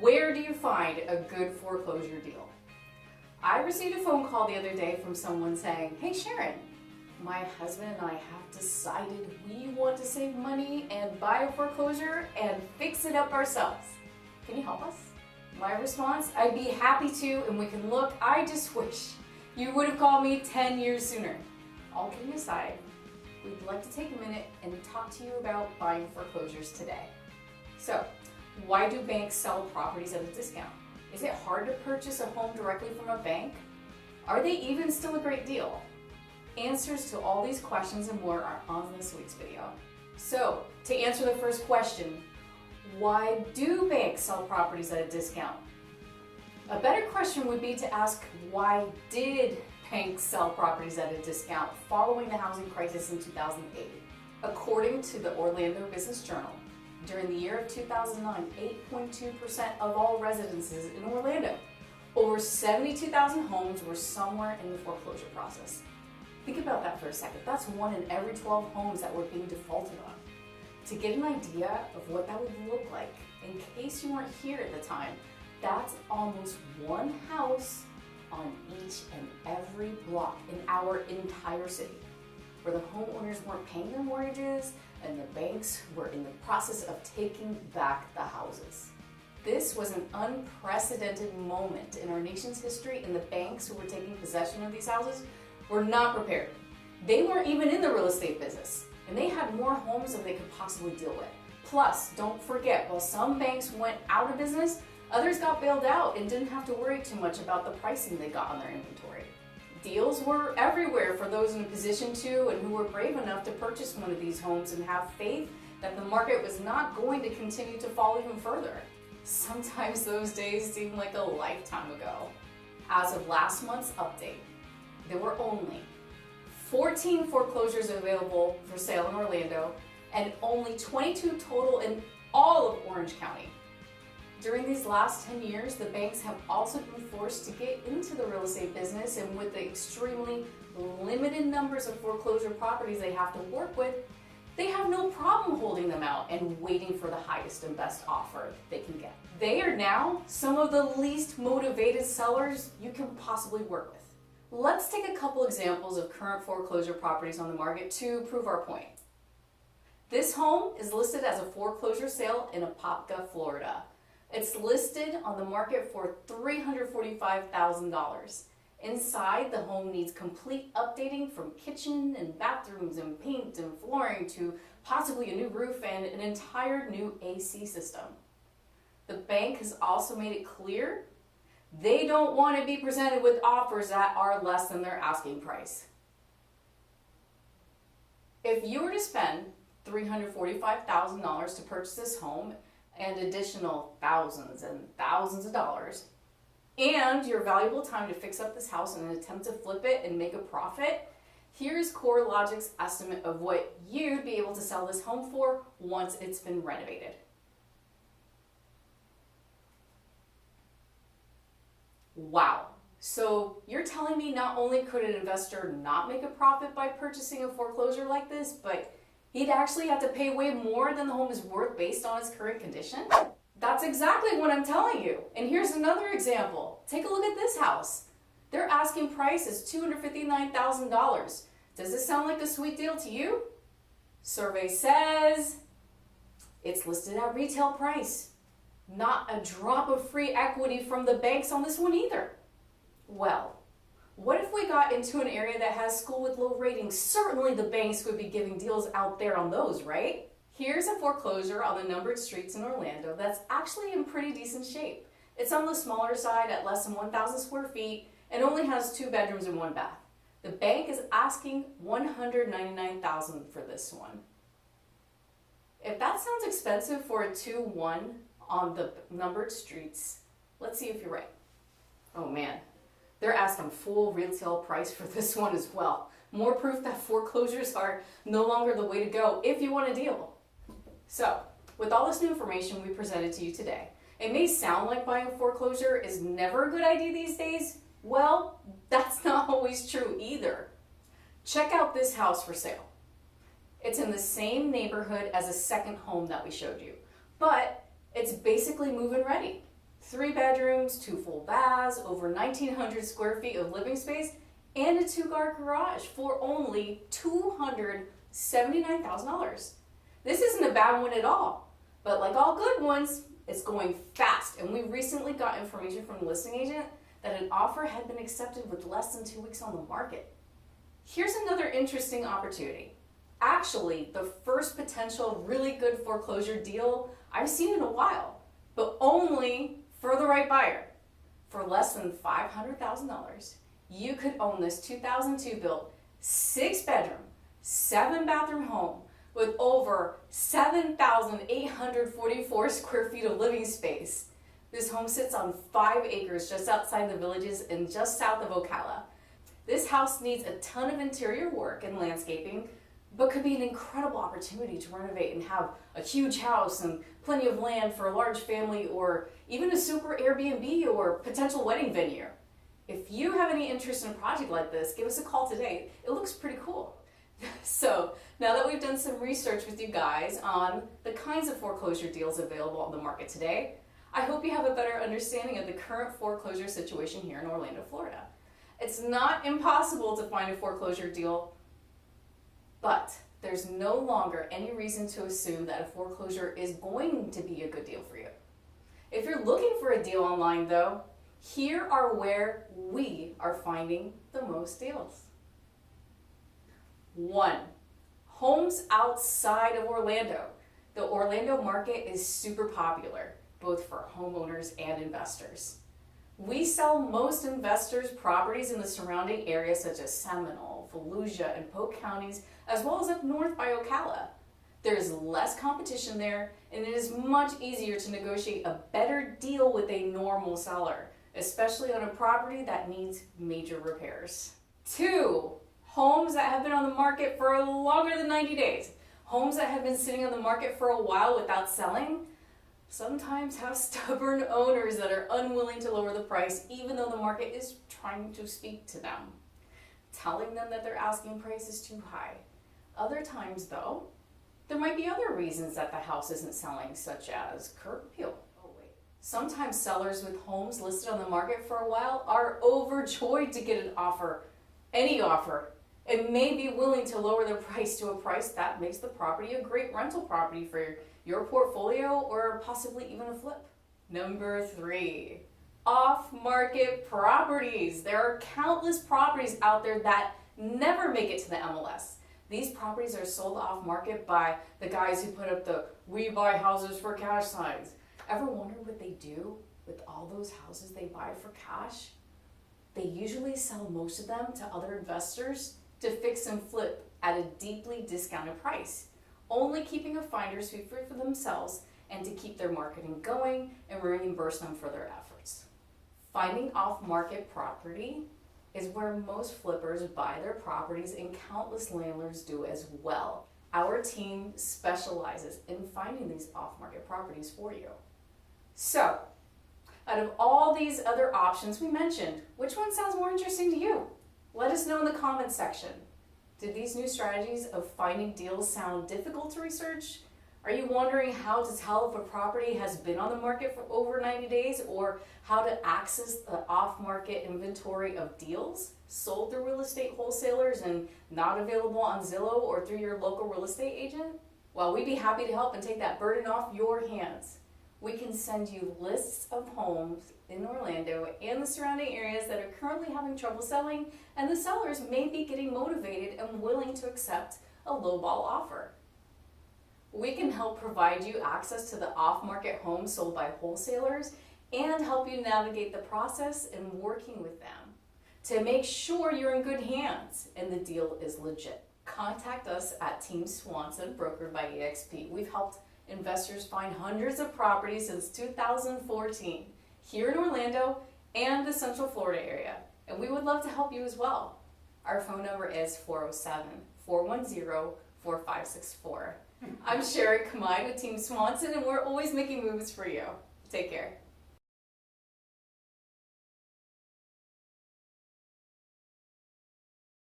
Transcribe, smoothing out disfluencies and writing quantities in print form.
Where do you find a good foreclosure deal? I received a phone call the other day from someone saying, "Hey Sharon, my husband and I have decided we want to save money and buy a foreclosure and fix it up ourselves. Can you help us?" My response, "I'd be happy to, and we can look. I just wish you would have called me 10 years sooner." All kidding aside, we'd like to take a minute and talk to you about buying foreclosures today. So, why do banks sell properties at a discount? Is it hard to purchase a home directly from a bank? Are they even still a great deal? Answers to all these questions and more are on this week's video. So, to answer the first question, why do banks sell properties at a discount? A better question would be to ask, why did banks sell properties at a discount following the housing crisis in 2008? According to the Orlando Business Journal, during the year of 2009, 8.2% of all residences in Orlando, over 72,000 homes were somewhere in the foreclosure process. Think about that for a second. That's 1 in every 12 homes that were being defaulted on. To get an idea of what that would look like, in case you weren't here at the time, that's almost one house on each and every block in our entire city, where the homeowners weren't paying their mortgages and the banks were in the process of taking back the houses. This was an unprecedented moment in our nation's history, and the banks who were taking possession of these houses were not prepared. They weren't even in the real estate business, and they had more homes than they could possibly deal with. Plus, don't forget, while some banks went out of business, others got bailed out and didn't have to worry too much about the pricing they got on their inventory. Deals were everywhere for those in a position to and who were brave enough to purchase one of these homes and have faith that the market was not going to continue to fall even further. Sometimes those days seem like a lifetime ago. As of last month's update, there were only 14 foreclosures available for sale in Orlando and only 22 total in all of Orange County. During these last 10 years, the banks have also been forced to get into the real estate business, and with the extremely limited numbers of foreclosure properties they have to work with, they have no problem holding them out and waiting for the highest and best offer they can get. They are now some of the least motivated sellers you can possibly work with. Let's take a couple examples of current foreclosure properties on the market to prove our point. This home is listed as a foreclosure sale in Apopka, Florida. It's listed on the market for $345,000. Inside, the home needs complete updating from kitchen and bathrooms and paint and flooring to possibly a new roof and an entire new AC system. The bank has also made it clear they don't want to be presented with offers that are less than their asking price. If you were to spend $345,000 to purchase this home and additional thousands and thousands of dollars, and your valuable time to fix up this house in an attempt to flip it and make a profit, here's CoreLogic's estimate of what you'd be able to sell this home for once it's been renovated. Wow. So you're telling me not only could an investor not make a profit by purchasing a foreclosure like this, but he'd actually have to pay way more than the home is worth based on its current condition? That's exactly what I'm telling you. And here's another example. Take a look at this house. Their asking price is $259,000. Does this sound like a sweet deal to you? Survey says it's listed at retail price. Not a drop of free equity from the banks on this one either. Well, what if we got into an area that has school with low ratings? Certainly the banks would be giving deals out there on those, right? Here's a foreclosure on the numbered streets in Orlando that's actually in pretty decent shape. It's on the smaller side at less than 1,000 square feet and only has 2 bedrooms and 1 bath. The bank is asking $199,000 for this one. If that sounds expensive for a 2-1 on the numbered streets, let's see if you're right. Oh man, they're asking full retail price for this one as well. More proof that foreclosures are no longer the way to go if you want a deal. So, with all this new information we presented to you today, it may sound like buying a foreclosure is never a good idea these days. Well, that's not always true either. Check out this house for sale. It's in the same neighborhood as a second home that we showed you, but it's basically move-in ready. 3 bedrooms, 2 full baths, over 1,900 square feet of living space, and a 2-car garage for only $279,000. This isn't a bad one at all, but like all good ones, it's going fast. And we recently got information from the listing agent that an offer had been accepted with less than 2 weeks on the market. Here's another interesting opportunity. Actually, the first potential really good foreclosure deal I've seen in a while, but only for the right buyer. For less than $500,000, you could own this 2002 built 6-bedroom, 7-bathroom home with over 7,844 square feet of living space. This home sits on 5 acres just outside the villages and just south of Ocala. This house needs a ton of interior work and landscaping, but could be an incredible opportunity to renovate and have a huge house and plenty of land for a large family, or even a super Airbnb or potential wedding venue. If you have any interest in a project like this, give us a call today. It looks pretty cool. So now that we've done some research with you guys on the kinds of foreclosure deals available on the market today, I hope you have a better understanding of the current foreclosure situation here in Orlando, Florida. It's not impossible to find a foreclosure deal, but there's no longer any reason to assume that a foreclosure is going to be a good deal for you. If you're looking for a deal online though, here are where we are finding the most deals. 1. Homes outside of Orlando. The Orlando market is super popular, both for homeowners and investors. We sell most investors' properties in the surrounding areas such as Seminole, Volusia, and Polk counties, as well as up north by Ocala. There's less competition there, and it is much easier to negotiate a better deal with a normal seller, especially on a property that needs major repairs. 2. Homes that have been on the market for longer than 90 days. Homes that have been sitting on the market for a while without selling sometimes have stubborn owners that are unwilling to lower the price even though the market is trying to speak to them, telling them that their asking price is too high. Other times though, there might be other reasons that the house isn't selling, such as curb appeal. Sometimes sellers with homes listed on the market for a while are overjoyed to get an offer, any offer, and may be willing to lower their price to a price that makes the property a great rental property for your portfolio or possibly even a flip. Number 3, off-market properties. There are countless properties out there that never make it to the MLS. These properties are sold off-market by the guys who put up the "we buy houses for cash" signs. Ever wonder what they do with all those houses they buy for cash? They usually sell most of them to other investors to fix and flip at a deeply discounted price, only keeping a finder's fee for themselves and to keep their marketing going and reimburse them for their efforts. Finding off-market property is where most flippers buy their properties, and countless landlords do as well. Our team specializes in finding these off-market properties for you. So, out of all these other options we mentioned, which one sounds more interesting to you? Let us know in the comments section. Did these new strategies of finding deals sound difficult to research? Are you wondering how to tell if a property has been on the market for over 90 days, or how to access the off-market inventory of deals sold through real estate wholesalers and not available on Zillow or through your local real estate agent? Well, we'd be happy to help and take that burden off your hands. We can send you lists of homes in Orlando and the surrounding areas that are currently having trouble selling, and the sellers may be getting motivated and willing to accept a lowball offer. We can help provide you access to the off-market homes sold by wholesalers and help you navigate the process in working with them to make sure you're in good hands and the deal is legit. Contact us at Team Swanson, brokered by eXp. We've helped investors find hundreds of properties since 2014 here in Orlando and the Central Florida area, and we would love to help you as well. Our phone number is 407-410-4564. I'm Sherry Kamai with Team Swanson, and we're always making moves for you. Take care.